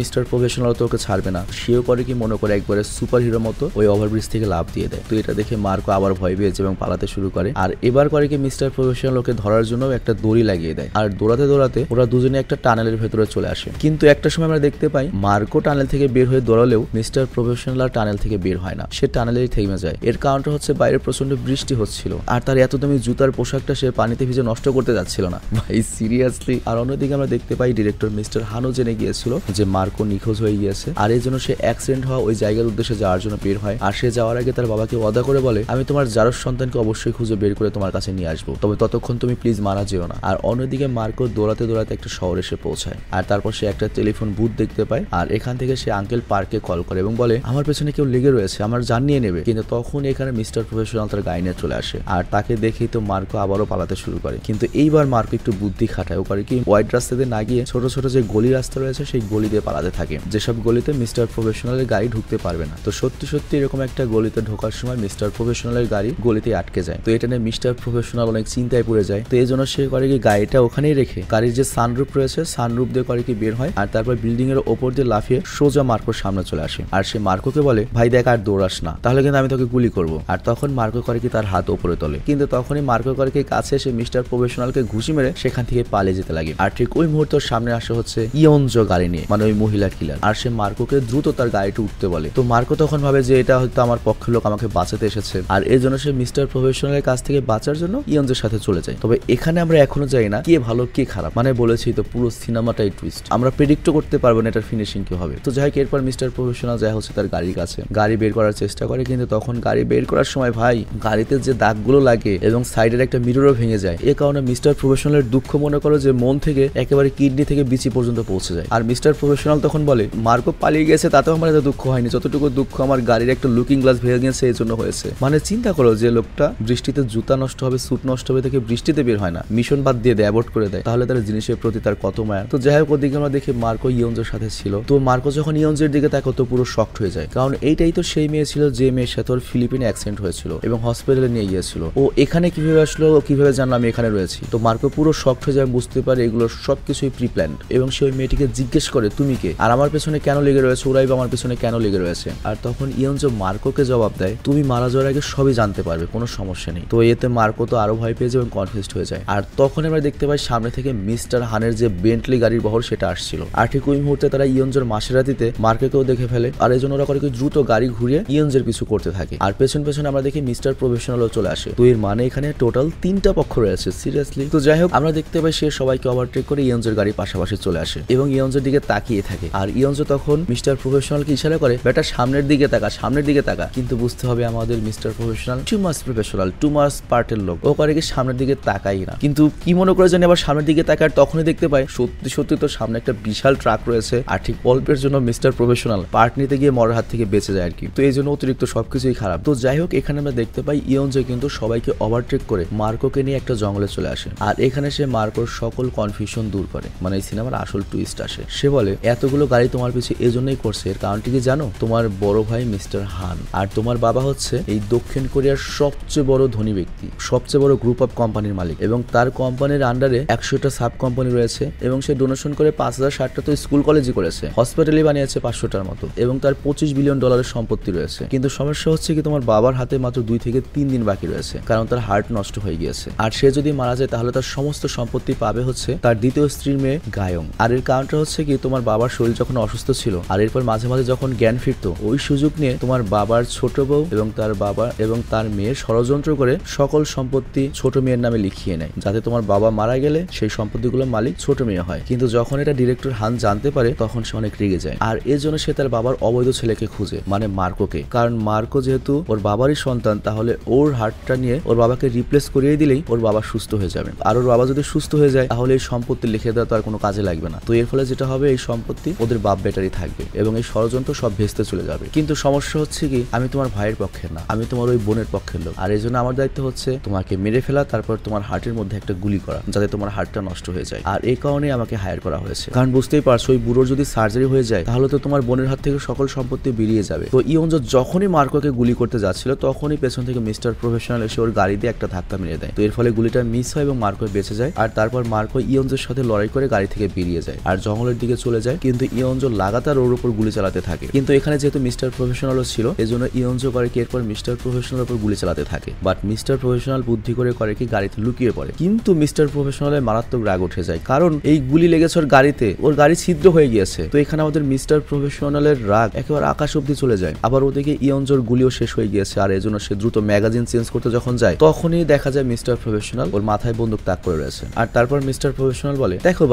মিস্টার প্রফেশনাল তো ওকে ছাড়বে না, সেও করে কি মনে করে একবারে সুপার হিরো মতো ওই ওভারব্রিজ থেকে লাফ দিয়ে দেয়। তো এটা দেখে মার্কো আবার ভয় পেয়েছে এবং পালাতে শুরু করে। আর এবার করে কি মিস্টার প্রফেশনাল ওকে ধরার জন্য একটা দড়ি লাগিয়ে দেয়। আর দৌড়াতে দৌড়াতে ওরা দুজনে একটা টানেলের ভেতরে চলে আসে। কিন্তু একটা সময় আমরা দেখতে পাই মার্কো টানেল থেকে বের হয়ে দৌড়ালেও মিস্টার প্রফেশনাল আর টানেল থেকে বের হয় না, সে টানেলেই থেমে যায়। এর কারণটা হচ্ছে বাইরে প্রচন্ড বৃষ্টি হচ্ছিল, আর তার এত দামি জুতার পোশাকটা সে পানিতে ভিজে নষ্ট করতে যাচ্ছিল না ভাই, সিরিয়াসলি। আর অন্যদিকে আমরা দেখতে পাই ডিরেক্টর মিস্টার হানও জেনে গিয়েছিল যে মার্কো নিখোঁজ হয়ে গিয়েছে। আর এই জন্য সে অ্যাক্সিডেন্ট হওয়া ওই জায়গার উদ্দেশ্যে যাওয়ার জন্য বের হয়। আর সে যাওয়ার আগে তার বাবাকে ওয়াদা করে বলে আমি তোমার জারজ সন্তানকে অবশ্যই খুঁজে বের করে তোমার কাছে নিয়ে আসবো, তবে ততক্ষণ তুমি প্লিজ মারা যেও না। আর অন্যদিকে মার্কো দৌড়াতে দৌড়াতে একটা শহরে এসে পৌঁছায়। আর তারপর সে একটা টেলিফোন বুথ দেখতে পায়। আর এখান থেকে সে আঙ্কেল পার্কে কল করে এবং বলে আমার পেছনে কেউ লেগে রয়েছে, আমার জান নিয়ে নেবে। কিন্তু তখন এখানে মিস্টার প্রফেশনাল তার গাড়ি নিয়ে চলে আসে। আর তাকে দেখেই তো মার্কো আবারও পালাতে শুরু করে। কিন্তু এইবার মার্কো একটু বুদ্ধি খাটায়, ও করে কি ওয়াইড রাস্তাতে না গিয়ে ছোট ছোট যে গলি রাস্তা রয়েছে সেই গলি দিয়ে পালাতে থাকে, যেসব গলিতে মিস্টার প্রফেশনালের গাড়ি ঢুকতে পারবে না। তো সত্যি সত্যি এরকম একটা গলিতে ঢোকার সময় মিস্টার প্রফেশনালের গাড়ি গলিতে আটকে যায়। তো এটা নিয়ে মিস্টার প্রফেশনাল অনেক চিন্তায় পড়ে যায়। তো এই জন্য সে করে কি গাড়িটা ওখানেই রেখে গাড়ির যে সানরুফ রয়েছে সানরুফ দিয়ে করে কি বের হয়। আর তারপর বিল্ডিং এর ওপর দিয়ে লাফিয়ে সোজা মার্কোর সামনে চলে আসে। আর সে মার্কোকে বলে ভাই দেখ আর দৌড়াস না, তাহলে কিন্তু আমি তোকে গুলি করবো। আর তখন মার্কো করে কি তার হাত ওপরে তোলে, কিন্তু তখনই মার্কো করে কি কাছে এসে মিস্টার প্রফেশনালকে ঘুষি মেরে সেখান থেকে পালিয়ে যেতে লাগে। আর ঠিক ওই মুহূর্তের সামনে আসে হচ্ছে ইয়নজো গাড়ি নিয়ে, মানে ওই মহিলা কিলার। আর সে মার্কোকে দ্রুত তার গাড়িটা উঠতে বলে। তো মার্কো তখন ভাবে যে এটা হয়তো আমার পক্ষের লোক আমাকে বাঁচাতে এসেছে, আর এর জন্য সে মিস্টার প্রফেশনালের কাছ থেকে বাঁচার জন্য ইয়নজোর সাথে চলে যায়। তবে এখানে আমরা এখনো জানি না কে ভালো কে খারাপ, মানে বলেছি তো পুরো সিনেমাটাই টুইস্ট, আমরা প্রেডিক্টও করতে পারবো না এটার ফিনিশিং কি হবে। তো যাই হোক, এরপর মিস্টার প্রফেশনাল যায় হচ্ছে তার গাড়ির কাছে, গাড়ি বের করার চেষ্টা করে। কিন্তু তখন গাড়ি বের করার সময় ভাই গাড়িতে যে দাগগুলো লাগে এবং সাইডের একটা মিররও ভেঙে যায়। এ কারণে মিস্টার প্রফেশনালের দুঃখ মনে করো যে মন থেকে একেবারে কিডনি থেকে বিচি পর্যন্ত পৌঁছে যায়। আর মিস্টার প্রফেশনাল তখন বলে মার্কো পালিয়ে গেছে তাতেও আমার এত দুঃখ হয়নি, যতটুকু দুঃখ আমার গাড়ির একটা লুকিং গ্লাস ভেঙে গেছে এই জন্য হয়েছে। মানে চিন্তা করো যে লোকটা বৃষ্টিতে জুতা নষ্ট হবে, স্যুট নষ্ট হবে থেকে বৃষ্টিতে বের হয় না, মিশন বাদ দিয়ে দেয়, অ্যাবর্ট করে দেয়, তাহলে তার জিনিসের প্রতি তার কত মায়া। তো যাই হোক, ওদিকে আমরা দেখি মার্কো ইয়নজোর সাথে ছিল। তো মার্কো যখন ইয়নজোর দিকে তাকে তো পুরো শকড হয়ে যায়, কারণ এইটাই তো সেই মেয়ে ছিল যে মেয়ের সাথে ওর ফিলিপিনে অ্যাক্সিডেন্ট হয়েছিল এবং হসপিটালে নিয়ে গিয়েছিল। ও এখানে কিভাবে আসলো, কিভাবে জানলো আমি এখানে রয়েছি? তো মার্কো পুরো শকড হয়ে যায়, বুঝতে পারে এগুলো সবকিছুই প্রি প্ল্যান্ড। এবং সে ওই মেয়েটিকে জিজ্ঞেস করে তুমি কে, আর আমার পেছনে কেন লেগে রয়েছে, ওরাই বা আমার পেছনে পেছনে কেন লেগে রয়েছে। আর তখন ইয়ঞ্জো মার্কোকে জবাব দেয়, তুমি মারা যাওয়ার আগে সবই জানতে পারবে, কোনো সমস্যা নেই। তো এতে মার্কো তো আরো ভয় পেয়ে যায় এবং কনফিউজড হয়ে যায়। আর তখন আমরা দেখতে পাই সামনে থেকে মিস্টার হানের যে বেন্টলি গাড়ির বহর সেটা আসছিল। আর ঠিক ওই মুহূর্তে তারা ইয়ঞ্জোর মাসেরাতিতে মার্কোকেও দেখে ফেলে। আর এই জন্য ওরা করে দ্রুত গাড়ি ঘুরিয়ে ইয়ঞ্জের পিছু করতে থাকে। আর পেছন পেছন আমরা দেখি মিস্টার প্রফেশনালও চলে আসে। তো এর মানে এখানে টোটাল 3টা পক্ষ রয়েছে, সিরিয়াসলি। তো যাই হোক, আমরা দেখতে পাই সে সবাইকে ওভারটেক করে ইয়ঞ্জোর গাড়ি পাশাপাশি চলে আসে এবং ইয়ঞ্জোর দিকে তাকিয়ে থাকে। আর ইয়ঞ্জো তখন মিস্টার প্রফেশনালকে ইশারা করে, বেটা সামনের দিকে তাকা, সামনের দিকে তাকা। কিন্তু বুঝতে হবে আমাদের মিস্টার প্রফেশনাল টু মাস প্রফেশনাল, টু মাস পার্টের লোক, ও করে কি সামনের দিকে তাকাই না। কিন্তু কি মনে করে জানি আবার সামনের দিকে তাকায়, তখনই দেখতে পাই সত্যি সত্যি তো সামনে একটা বিশাল ট্রাক রয়েছে। আর ঠিক অল্পের জন্য মিস্টার প্রফেশনাল পার্ট নিতে গিয়ে মরার হাত থেকে বেঁচে যায় আর কি। তো এই জন্য অতিরিক্ত সবকিছুই খারাপ। তো যাই হোক, এখানে আমরা দেখতে পাই ইয়ঞ্জো কিন্তু সবাইকে ওভারটেক করে মার্কোকে নিয়ে একটা জঙ্গলে চলে আসে। আর এখানে সে মার্কোর সকল কনফিউশন দূর করে। মানে এই সিনেমার আসল টুইস্ট আসে। সে বলে, এতগুলো গাড়ি তোমার পিছু এজন্যই করছে, এর কারণটি কি জানো? তোমার বড় ভাই মিস্টার হান আর তোমার বাবা হচ্ছে এই দক্ষিণ কোরিয়ার সবচেয়ে বড় ধনী ব্যক্তি, সবচেয়ে বড় গ্রুপ অফ কোম্পানির মালিক, এবং তার কোম্পানির আন্ডারে 100টা সাব কোম্পানি রয়েছে এবং সে ডোনেশন করে 5060টা তো স্কুল কলেজই করেছে, হসপিটালই বানিয়েছে 500টার মতো, এবং তার $25 বিলিয়ন সম্পত্তি রয়েছে। কিন্তু সমস্যা হচ্ছে কি, তোমার বাবার হাতে মাত্র 2 থেকে 3 দিন বাকি রয়েছে, কারণ তার হার্ট নষ্ট হয়ে গিয়েছে। আর সে যদি মারা যায় তাহলে তার সমস্ত সম্পত্তি পাবে হচ্ছে তার দ্বিতীয় স্ত্রীর মেয়ে গায়ং। আর এর কারণটা হচ্ছে কি, তোমার বাবার শরীর যখন অসুস্থ ছিল আর এরপর মাঝে মাঝে যখন জ্ঞান ফিরতো, ওই সুযোগ নিয়ে তোমার বাবার ছোট বউ এবং তার বাবা এবং তার মেয়ের ষড়যন্ত্র করে সকল সম্পত্তি ছোট মেয়ের নামে লিখিয়ে নেয়, যাতে তোমার বাবা মারা গেলে সেই সম্পত্তিগুলো মালিক ছোট মেয়ে হয়। কিন্তু যখন এটা ডিরেক্টর হান জানতে পারে তখন সে অনেক রেগে যায়। আর এর জন্য সে তার বাবার অবৈধ ছেলেকে খুঁজে, মানে মার্কোকে। কারণ মার্কো যেহেতু ওর বাবারই সন্তান, তাহলে ওর হার্টটা নিয়ে ওর বাবাকে রিপ্লেস করিয়ে দিলেই ওর বাবা সুস্থ হয়ে যাবে। আর ওর বাবা যদি সুস্থ হয়ে যায় তাহলে এই সম্পত্তি লিখে দেওয়া তো আর কোনো কাজে লাগবে না। তো এর ফলে যেটা হবে, এই সম্পত্তি ওদের বাপ বেটারই থাকবে এবং এই ষড়যন্ত্র সব ভেস্তে চলে যাবে। কিন্তু সমস্যা হচ্ছে কি, আমি তোমার ভাইয়ের পক্ষের না, আমি তোমার ওই বোনের পক্ষের লোক। আর এই জন্য আমার দায়িত্ব হচ্ছে তোমাকে মেরে ফেলা, তারপর তোমার হার্টের মধ্যে একটা গুলি করা, যাতে তোমার হার্টটা নষ্ট হয়ে যায়। আর এই কারণে আমাকে হায়ার করা হয়েছে। কারণ বুঝতেই পারছো, ওই বুড়োর যদি সার্জারি হয়ে যায় তাহলে তো তোমার বোনের হাত থেকে সকল সম্পত্তি বেরিয়ে যাবে। তো ইয়ঞ্জো যখনই মার্কোকে গুলি করতে যাচ্ছিল তখনই পেছন থেকে মিস্টার প্রফেশনাল এসে ওর গাড়ি দিয়ে একটা ধাক্কা মেরে দেয়। তো এর ফলে গুলিটা মিস হয় এবং মার্কো বেঁচে যায়। আর তারপর মার্কো ইয়ঞ্জোর সাথে লড়াই করে গাড়ি থেকে বেরিয়ে যায় আর জঙ্গলের দিকে চলে যায়। কিন্তু ইয়ঞ্জো লাগাতার ওর উপর গুলি চালাতে থাকে। কিন্তু এখানে যেহেতু মিস্টার প্রফেশনালও ছিল, এজন্য ইয়ঞ্জো করে কি এরপর মিস্টার প্রফেশনাল উপর গুলি চালাতে থাকে। বাট মিস্টার প্রফেশনাল বুদ্ধি করে কি গাড়িতে লুকিয়ে পড়ে। কিন্তু মিস্টার প্রফেশনালের মারাত্মক রাগ উঠে যায়, কারণ এই গুলি লেগেছে ওর গাড়িতে, ওর গাড়ি ছিদ্র হয়ে গিয়েছে। তো এখানে আমাদের মিস্টার প্রফেশনালের রাগ একেবারে আকাশ অব্দি চলে যায়। আবার ওদিকে ইয়ঞ্জোর গুলিও শেষ হয়ে গিয়েছে। আর এজন্য সে দ্রুত ম্যাগাজিন চেঞ্জ করতে যখন যায় তখনই দেখা যায় মিস্টার প্রফেশনাল ওর মাথায় বন্দুক তাক করে রয়েছে। আর তারপর মিস্টার প্রফেশনাল বলে, দেখো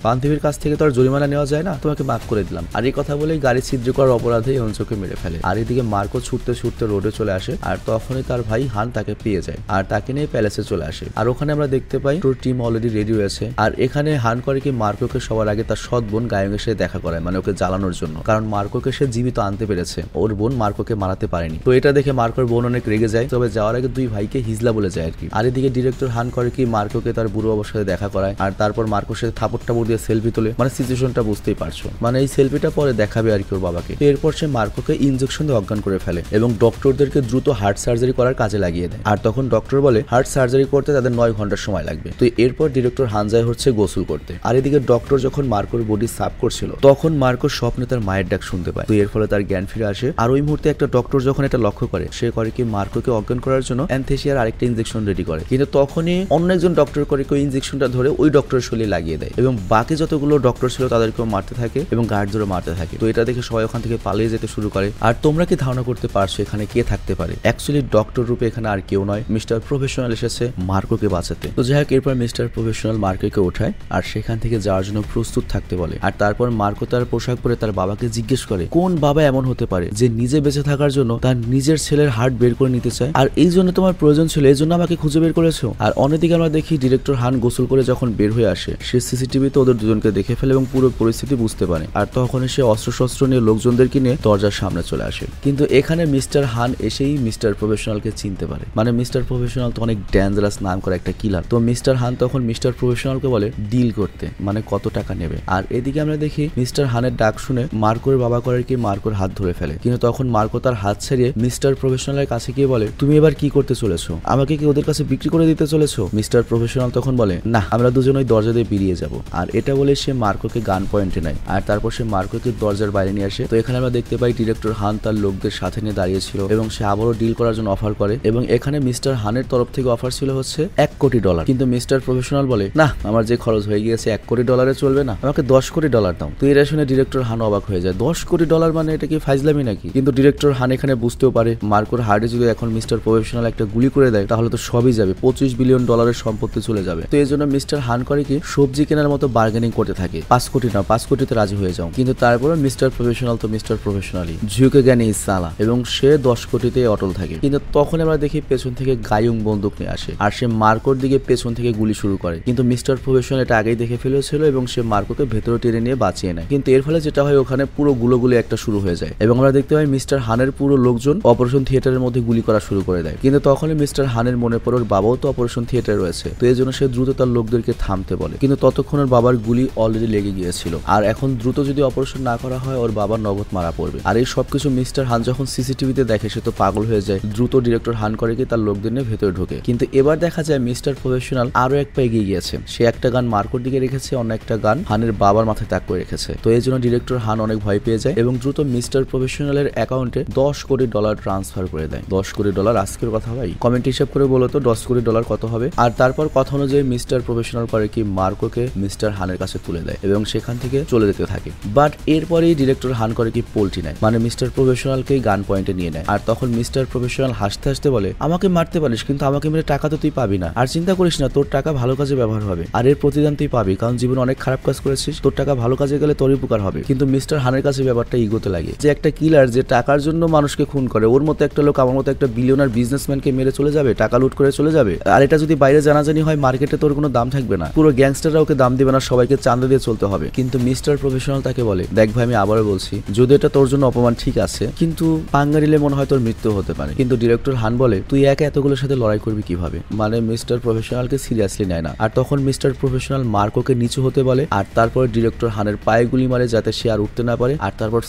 বান্ধবীর কাছ থেকে তো আর জরিমানা নেওয়া যায় না, তোমাকে মাফ করে দিলাম। আর এই কথা বলেই গাড়ি ছিদ্র করার অপরাধে ইয়ঞ্জোকে মেরে ফেলে। আর এদিকে মার্কো ছুটতে ছুটতে রোডে চলে আসে। আর তখনই তার ভাই হান তাকে পেয়ে যায় আর তাকে নিয়ে প্যালেসে চলে আসে। আর ওখানে আমরা দেখতে পাই তোর টিম অলরেডি রেডি হয়েছে। আর এখানে হান করে কি মার্কোকে সবার আগে তার সৎ বোন গায়ংয়ের সাথে দেখা করায়, মানে ওকে জ্বালানোর জন্য। কারণ মার্কোকে সে জীবিত আনতে পেরেছে, ওর বোন মার্কোকে মারাতে পারেনি। তো এটা দেখে মার্কোর বোন অনেক রেগে যায়। তবে যাওয়ার আগে দুই ভাইকে হিজলা বলে যায় আর কি। আর এদিকে ডিরেক্টর হান করে কি মার্কোকে তার বুড়ো বাবার সাথে দেখা করায়। আর তারপর মার্কোর সাথে থাপড় দিয়ে সেলফি তোলে। মানে সিচুয়েশনটা বুঝতেই পারছো, মানে এই সেলফিটা পরে দেখাবে আর কি ওর বাবাকে। এরপর সে মার্কোকে ইনজেকশন দিয়ে অজ্ঞান করে ফেলে এবং ডক্টরদেরকে দ্রুত হার্ট সার্জারি করার কাজে লাগিয়ে দেয়। আর তখন ডক্টর বলে হার্ট সার্জারি করতে তাদের 9 ঘন্টার সময় লাগবে। তো এরপর ডিরেক্টর হান যায় হচ্ছে গোসল করতে। আর এদিকে ডক্টর যখন মার্কোর বডি সাফ করছিল তখন মার্কোর স্বপ্নে তার মায়ের ডাক শুনতে পায়। তো এর ফলে তার জ্ঞান ফিরে আসে। আর ওই মুহূর্তে একটা ডক্টর যখন এটা লক্ষ্য করে, সে করে কি মার্কোকে অজ্ঞান করার জন্য অ্যানথেসিয়ার আরেকটা ইনজেকশন রেডি করে। কিন্তু তখনই অন্য একজন ডক্টর করে ওই ইনজেকশনটা ধরে ওই ডক্টরের শরীরে লাগিয়ে দেয় এবং বাকি যতগুলো ডক্টর ছিল তাদেরকেও মারতে থাকে এবং গার্ড ধরে মারতে থাকে। তো এটা দেখে সবাই ওখান থেকে পালিয়ে যেতে শুরু করে। আর তোমরা কি ধারণা করতে পারছো এখানে কে থাকতে পারে? অ্যাকচুয়ালি ডক্টর রূপে এখানে আর কেউ নয়, মিস্টার প্রফেশনাল এসেছে মার্কোকে বাঁচাতে। তো যাই হোক, এরপর মিস্টার প্রফেশনাল মার্কোকে ওঠায় আর সেখান থেকে যাওয়ার জন্য প্রস্তুত থাকতে বলে। আর তারপর মার্কো তার পোশাক পরে তার বাবাকে জিজ্ঞেস করে, কোন বাবা এমন হতে পারে যে নিজে বেঁচে থাকার জন্য তার নিজের ছেলের হার্ট বের করে নিতে চায়? আর এই জন্য তোমার প্রয়োজন ছিল, এই জন্য আমাকে খুঁজে বের করেছো। আর অন্যদিকে আমরা দেখি ডিরেক্টর হান গোসল করে যখন বের হয়ে আসে, সে সিসিটিভিতে ওদের দুজনকে দেখে ফেলে এবং পুরো পরিস্থিতি বুঝতে পারে। আর তখন সে অস্ত্রশস্ত্র নিয়ে লোকজনদেরকে নিয়ে দরজার সামনে চলে আসে। কিন্তু এখানে মিস্টার হান এসেই মিস্টার প্রফেশনালকে চিনতে পারে। মানে মিস্টার প্রফেশনাল তো অনেক ডেঞ্জারাস নাম করা একটা কিলার। তো মিস্টার হান তখন মিস্টার প্রফেশনালকে বলে ডিল করতে, মানে কত টাকা নেবে। আর এদিকে আমরা দেখি মিস্টার হানের ডাক শুনে মার্কোর বাবা করে কি মার্কোর হাত ধরে ফেলে। কিন্তু তখন মার্কো তার হাত ছেড়ে মিস্টার প্রফেশনালের কাছে গিয়ে বলে, তুমি এবার কি করতে চলেছো? আমাকে কি ওদের কাছে বিক্রি করে দিতে চলেছো? মিস্টার প্রফেশনাল তখন বলে, না, আমরা দুজন ওই দরজা দিয়ে বেরিয়ে যাব। আর এটা বলে সে মার্কোকে গান পয়েন্টে নেয়। আর তারপর সে মার্কোকে দরজার বাইরে নিয়ে আসে। তো এখানে আমরা দেখতে পাই ডিরেক্টর হান তার লোকদের সাথে নিয়ে দাঁড়িয়েছিল এবং সে আবারও ডিল করার জন্য অফার করে এবং এখানে মিস্টার হানের তরফ থেকে অফার ছিল হচ্ছে $1 কোটি, কিন্তু মিস্টার প্রফেশনাল বলে না, আমার যে খরচ হয়ে গিয়েছে $1 কোটি চলবে না, আমাকে $10 কোটি দাও। তো এটা শুনে ডিরেক্টর হান অবাক হয়ে যায়। $10 কোটি মানে এটা কি ফাইজলামি নাকি? কিন্তু ডিরেক্টর হান এখানে বুঝতেও পারে মার্কোর হার্টে যদি এখন মিস্টার প্রফেশনাল একটা গুলি করে দেয় তাহলে তো সবই যাবে, $25 বিলিয়ন সম্পত্তি চলে যাবে। তো এই জন্য মিস্টার হান করে কি সবজি কেনার মতো বার্গেনিং করতে থাকে, 5 কোটি না, 5 কোটিতে রাজি হয়ে যাও। কিন্তু তারপরে মিস্টার প্রফেশনাল তো মিস্টার প্রফেশনালি ঝুঁকে জ্ঞানী সালা এবং সে 10 কোটিতে অটল থাকে। কিন্তু তখন আমরা দেখি পেছন থেকে গায়ুং বন্দুক নিয়ে আসে আর সে মার্কোর দিকে পেছন থেকে গুলি শুরু করে। কিন্তু মিস্টার প্রফেশনাল এটা আগেই দেখে ফেলেছিল এবং সে মার্কোকে ভেতরে টেনে নিয়ে বাঁচিয়ে নেয়। কিন্তু এর ফলে যেটা হয় ওখানে পুরো গুলোগুলি একটা শুরু হয়ে যায় এবং আমরা দেখতে পাই মিস্টার হানের পুরো লোকজন অপারেশন থিয়েটারের মধ্যে গুলি করা শুরু করে দেয়। কিন্তু তখনই মিস্টার হানের মনে পড়ে ওর বাবাও তো অপারেশন থিয়েটারে রয়েছে, তো এই জন্য সে দ্রুত তার লোকদেরকে থামতে বলে। কিন্তু ততক্ষণ ওর বাবার গুলি অলরেডি লেগে গিয়েছিল আর এখন দ্রুত যদি অপারেশন না করা হয় ওর বাবার নগদ মারা পড়বে। আর এই সবকিছু মিস্টার হান যখন সিসিটিভিতে দেখে সে তো পাগল হয়ে যায়। দ্রুত ডিরেক্টর হান করে কি তার লোকদের নিয়ে ভেতরে ঢোকে। কিন্তু এবার দেখা যায় মিস্টার প্রফেশনাল আরো এক পা এগিয়ে গিয়েছে। সে একটা গান মার্কোর দিকে রেখেছে, অন্য একটা গান হানের বাবার মাথায় তাক করে রেখেছে। তো এই জন্য ডিরেক্টর হান অনেক ভয় পেয়ে যায় এবং দ্রুত মিস্টার প্রফেশনালের অ্যাকাউন্টে $10 কোটি ট্রান্সফার করে দেয়। $10 কোটি আজকের কথা ভাই, কমেন্ট হিসাব করে বলো তো $10 কোটি কত হবে। আর তারপর কথা অনুযায়ী মিস্টার প্রফেশনাল করে কি মার্কোকে মিস্টার হানের কাছে তুলে দেয় এবং সেখান থেকে চলে যেতে থাকে। বাট এরপরেই ডিরেক্টর হান করে কি পোল্টি নেয়, মানে মিস্টার প্রফেশনালকেই গান পয়েন্টে নিয়ে নেয়। আর তখন মিস্টার প্রফেশনাল হাসতে হাসতে বলে আমাকে মারতে পারিস কিন্তু আমাকে মেরে টাকা তো তুই পাবি না, আর চিন্তা করিস না, তোর টাকা ভালো কাজে ব্যবহার হবে আর এর প্রতিদান তুই পাবি, কারণ জীবনে অনেক খারাপ কাজ করেছিস, তোর টাকা ভালো কাজে গেলে তোর উপকার হবে। কিন্তু মিস্টার হানের কাছে ব্যাপারটা ইগোতে লাগে যে একটা কিলার যে টাকার জন্য মানুষকে খুন করে, ওর মতো একটা লোক আমার মতো একটা বিলিয়নার বিজনেসম্যানকে মেরে চলে যাবে, টাকা লুট করে চলে যাবে। আর এটা যদি বাইরে জানাজানি হয় মার্কেটে তোর কোনো দাম থাকবে না, পুরো গ্যাংস্টাররা ওকে দাম দিবে না, সবাইকে চাঁদা দিয়ে চলতে হবে। কিন্তু মিস্টার প্রফেশনাল তাকে বলে দেখ ভাই, আমি আবারও বলছি যদি এটা তোর জন্য অপমান ঠিক আছে, কিন্তু পাঙ্গারিলে মনে হয় তোর মৃত্যু হতে পারে। কিন্তু ডিরেক্টর হান বলে তুই একা এতগুলোর সাথে লড়াই করবি কিভাবে, মানে মিস্টার প্রফেশনালকে সিরিয়াসলি নেয় না। আর তখন মিস্টার প্রফেশনাল মার্কোকে নিচু হতে বলে আর তারপর ডিরেক্টর হানের পায়ে গুলি মারে যাতে সে আর উঠতে না পারে। আর তারপর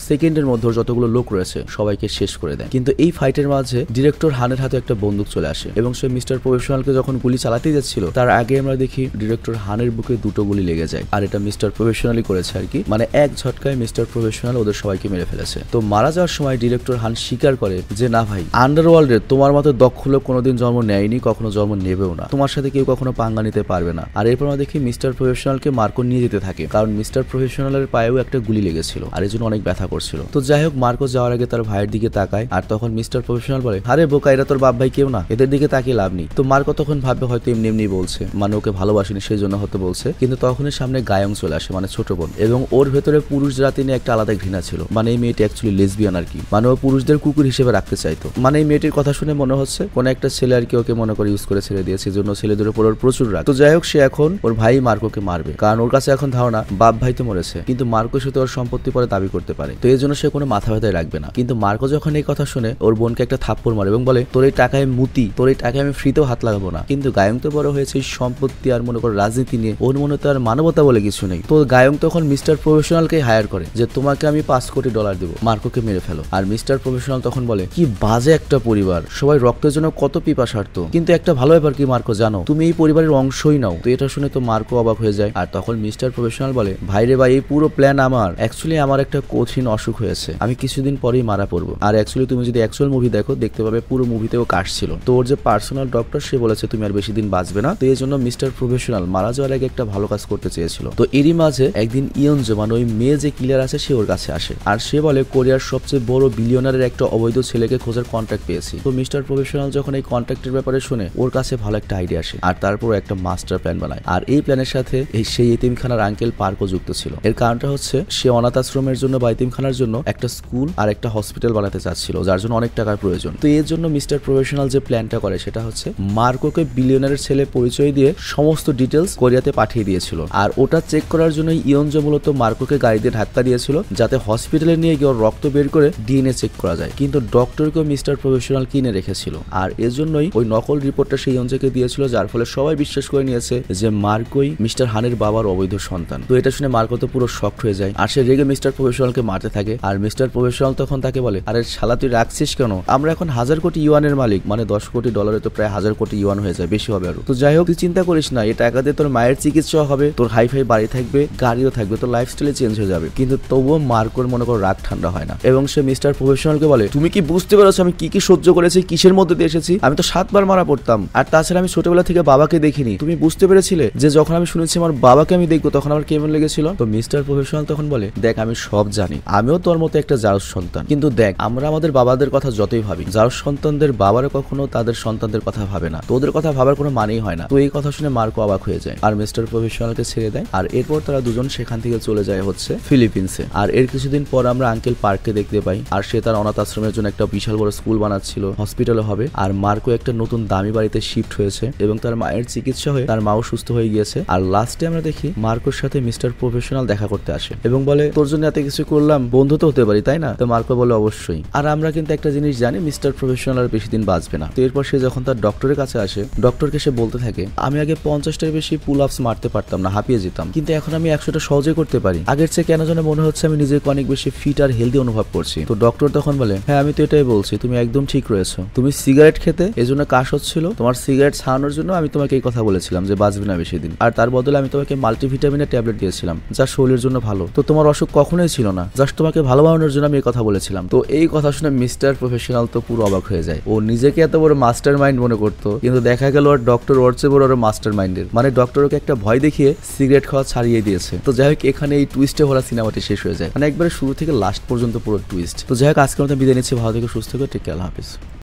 সেকেন্ডের মধ্যে যতগুলো লোক রয়েছে সবাইকে শেষ করে দেয়। কিন্তু এই ফাইটের মাঝে ডিরেক্টর হানের হাতে একটা বন্দুক চলে আসে এবং সে মিস্টার প্রফেশনালকে যখন গুলি চালাতে যাচ্ছিল তার আগে আমরা দেখি ডিরেক্টর হানের বুকে 2টো গুলি লেগে যায়। আর এটা মিস্টার প্রফেশনালই করেছে আর কি, মানে এক ঝটকায় মিস্টার প্রফেশনাল ওদের সবাইকে মেরে ফেলেছে। তো মারা যাওয়ার সময় ডিরেক্টর হান স্বীকার করে যে না ভাই, আন্ডারওয়ার্ল্ডে তোমার মতো দক্ষ লোক কোনোদিন জন্ম নেয়নি, কখনো জন্ম নেবেও না, তোমার সাথে কেউ কখনো পাঙ্গা নিতে পারবে না। আর এরপর আমরা দেখি মিস্টার প্রফেশনালকে মার্কো নিয়ে যেতে থাকে, কারণ মিস্টার প্রফেশনালের পায়েও একটা গুলি লেগেছিল আর এই জন্য অনেক ব্যথা করছিল। তো যাই হোক, মার্কো যাওয়ার আগে তার ভাইয়ের দিকে তাকায় আর তখন মিস্টার প্রফেশনাল বলে আরে বোকা, এরা তোর বাপ ভাই কেউ না, এদের দিকে তাকিয়ে লাভ নেই। তো মার্কো তখন ভাববে হয়তো এমনি এমনি বলছে, মানে ওকে ভালোবাসেনি সেই জন্য হয়তো বলছে। কিন্তু তখনই সামনে গায়ং চলে আসে, মানে ছোট বোন, এবং ওর ভেতরে পুরুষ জাতি নিয়ে একটা আলাদা ঘৃণা ছিল, মানে এই মেয়েটি অ্যাকচুয়ালি লেসবিয়ান আর কি, মানে ও পুরুষদের কুকুর হিসেবে রাখতে চাইতো। মানে এই মেয়েটির কথা শুনে মনে হচ্ছে কোন একটা ছেলে আর কি ওকে মনে করে ইউজ করে ছেড়ে দিয়েছে, জন্য ছেলেদের উপর ওর প্রচুর রাগ। তো যাই হোক, সে এখন ওর ভাই মার্কোকে মারবে, কারণ ওর কাছে এখন ধারণা বাপ ভাই তো মরেছে, কিন্তু মার্কো সাথে ওর সম্পত্তি পরে দাবি করতে পারে, তো এই জন্য সে কোনো মাথা ব্যথায় রাখবে না। কিন্তু মার্কো যখন এই কথা শুনে ওর বোনকে একটা থাপ্পড় মারে এবং বলে তোর এই টাকায় মুতি, তোর এই টাকায় আমি ফ্রিতেও হাত লাগাবো না। কিন্তু গায়ং তো বড় হয়েছে এই সম্পত্তি আর মনে করো রাজনীতি নিয়ে, ওর মনে তো আর মানবতা বলে কিছু নেই। তো গায়ং তখন মিস্টার প্রফেশনালকে হায়ার করে যে তোমাকে আমি $5 কোটি দেবো, মার্কোকে মেরে ফেলো। আর মিস্টার প্রফেশনাল তখন বলে কি বাজে একটা পরিবার, সবাই রক্তের জন্য কত পিপাসার্থ, কিন্তু একটা ভালো ব্যাপার কি মার্কো জানো, তুমি এই পরিবারের অংশই নাও। তো এটা শুনে তো মার্কো অবাক হয়ে যায়। আর তখন মিস্টার প্রফেশনাল বলে ভাইরে ভাই, এই পুরো প্ল্যান আমার, অ্যাকচুয়ালি আমার একটা কঠিন অসুখ হয়েছে, আমি কিছুদিন পরেই মারা পড়বো। আর অ্যাকচুয়ালি তুমি যদি অ্যাকচুয়াল মুভি দেখো দেখতে পাবে পুরো মুভিতেও কাটছিল। তো ওর যে পার্সোনাল ডক্টর সে বলেছে তুমি আর বেশি দিন বাঁচবে না। তো এই জন্য মিস্টার প্রফেশনাল মারা যাওয়ার আগে একটা ভালো কাজ করতে চেয়েছিল। তো এরই মাঝে একদিন ইয়নজো, মানে ওই মেয়ে যে কিলার আছে, সে ওর কাছে আসে আর সে বলে কোরিয়ার সবচেয়ে বড় বিলিয়নারের একটা অবৈধ ছেলেকে খোঁজার কন্ট্রাক্ট পেয়েছি। তো মিস্টার প্রফেশনাল যখন এই কন্ট্রাক্টের ব্যাপারে শুনে ওর কাছে ভালো একটা আইডিয়া আসে আর তারপর একটা মাস্টার প্ল্যান বানায়। আর এই প্ল্যানের সাথে সেই এতিমখানার আঙ্কেল পার্কও যুক্ত ছিল। এর কারণটা হচ্ছে সে অনাথ আশ্রমের জন্য বা এতিমখানার জন্য একটা স্কুল আর একটা হসপিটাল বানাতে চাচ্ছিল, যার জন্য অনেক টাকার প্রয়োজন। তো এর জন্য মিস্টার প্রফেশনাল যে প্ল্যানটা করে সেটা হচ্ছে মার্কোকে বিলিয়নারের ছেলে পরিচয় দিয়ে সমস্ত ডিটেলস কোরিয়াতে পাঠিয়ে দিয়েছিল। আর ওটা চেক করার জন্য ইয়নজো মূলত মার্কোকে গাড়ি দিয়ে ধাক্কা দিয়েছিল যাতে হসপিটালে নিয়ে গিয়ে ওর রক্ত বের করে ডিএনএ চেক করা যায়। কিন্তু ডক্টরকেও মিস্টার প্রফেশনাল কিনে রেখেছিল আর এজন্যই ওই নকল রিপোর্টটা সেই ইয়নজোকে দিয়েছিল, যার ফলে সবাই বিশ্বাস করে নিয়েছে যে মার্কোই মিস্টার হানের বাবার অবৈধ সন্তান। তো এটা শুনে মার্কো তো পুরো শকড হয়ে যায় আর সে রেগে মিস্টার প্রফেশনালকে মারতে থাকে। আর মিস্টার প্রফেশনাল তখন তাকে বলে আরে শালা তুই রাখছিস কেন, আমরা এখন 1000 কোটি ইউয়ানের মালিক, মানে $10 কোটি তো প্রায় 1000 কোটি ইউয়ান হয়ে যায়, বেশি হবে আরো। তো যাই হোক, তুই চিন্তা করিস না, এই টাকা দিয়ে তোর মায়ের চিকিৎসা হবে, তোর হাইফাই বাড়ি থাকবে, গাড়িও থাকবে, তোর লাইফস্টাইলে চেঞ্জ হয়ে যাবে। কিন্তু তবুও মার্কো করে মনে করো রাগ ঠান্ডা হয় না, এবং সে মিস্টার প্রফেশনালকে বলে তুমি কি বুঝতে পেরেছো আমি কি সহ্য করেছি, কিসের মধ্যে দিয়ে এসেছি, আমি তো 7 বার মারা পড়তাম, আর তাছাড়া আমি ছোটবেলা থেকে বাবাকে দেখিনি, তুমি বুঝতে পেরেছিলে যে যখন আমি শুনেছি আমার বাবাকে আমি দেখবো তখন আমার কেমন লেগেছিল। তো মিস্টার প্রফেশনাল তখন বলে দেখ আমি সব জানি, আমিও তোর মতো একটা জারজ সন্তান, কিন্তু দেখ আমরা আমাদের বাবাদের কথা যতই ভাবি, জারজ সন্তানদের বাবারা কখনো তাদের সন্তানদের কথা ভাবে না, তোদের কথা ভাবার কোনো মানেই হয় না। তো এই কথা শুনে মার্কো অবাক হয়ে যায় আর মিস্টার প্রফেশনালকে ছেড়ে দেয়, আর এরপর তারা দুজন সেখান থেকে চলে যায় হচ্ছে ফিলিপিন্সে। আর এর কিছুদিন পর আমরা আঙ্কেল পার্ককে দেখতে পাই, আর সে তার অনাথ আশ্রমের জন্য একটা বিশাল বড় স্কুল বানাচ্ছিল, হসপিটালে হবে। আর মার্কো একটা নতুন দামি বাড়িতে শিফট হয়েছে এবং তার মায়ের চিকিৎসা হয়ে তার মাও সুস্থ হয়ে গিয়েছে। আর লাস্টে আমরা দেখি মার্কোর সাথে মিস্টার প্রফেশনাল দেখা করতে আসে এবং বলে তোর জন্য এত কিছু করলাম, বন্ধু তো হতে পারি তাই না? তো মার্কো বলে অবশ্যই। আর আমরা কিন্তু একটা জিনিস জানি মিস্টার প্রফেশনাল আর বেশি দিন বাঁচবে না। তো এরপর সে যখন তার ডক্টরের কাছে আসে, ডক্টরকে সে বলতে থাকে আমি আগে 50টার বেশি পুল আপস মারতে পারতাম না, হাঁপিয়ে যেতাম, কিন্তু এখন আমি 100টা সহজে করতে পারি, আগের চেয়ে কেন যেন মনে হচ্ছে আমি নিজেকে অনেক বেশি ফিট আর হেলদি অনুভব করছি। তো ডক্টর তখন বলে হ্যাঁ আমি তো এটাই বলছি, তুমি একদম ঠিক রয়েছো, তুমি সিগারেট খেতে এজন্য কাশ হচ্ছিল, তোমার সিগারেট ছাড়ানোর জন্য আমি তোমাকে এই কথা বলেছিলাম যে বাঁচবে না বেশি দিন, আর তার বদলে আমি তোমাকে মাল্টিভিটামিনের ট্যাবলেট দিয়েছিলাম যা শরীরের জন্য ভালো, তো তোমার অসুখ কখনোই ছিল না, জাস্ট তোমাকে ভালো বানানোর জন্য আমি এই কথা বলেছিলাম। তো এই কথা শুনে মিস্টার প্রফেশনাল তো পুরো অবাক হয়ে যায়, ও নিজেকে এত বড় মাস্টার মাইন্ড মনে করতো, কিন্তু দেখা গেল ওর ডক্টর ওর চেয়ে বড় মাস্টার মাইন্ডের, মানে ডক্টর ওকে একটা ভয় দেখিয়ে সিগারেট খাওয়া ছাড়িয়ে দিয়েছে। তো যাই হোক এখানে এই টুইস্টে ভরা সিনেমাটি শেষ হয়ে যায়, মানে একবারে শুরু থেকে লাস্ট পর্যন্ত পুরো টুইস্ট। তো যাই হোক আজকের মতো বিদায় নিচ্ছি, ভালো থেকে সুস্থ থেকে, টেক কেয়ার, আল্লাহ হাফেজ।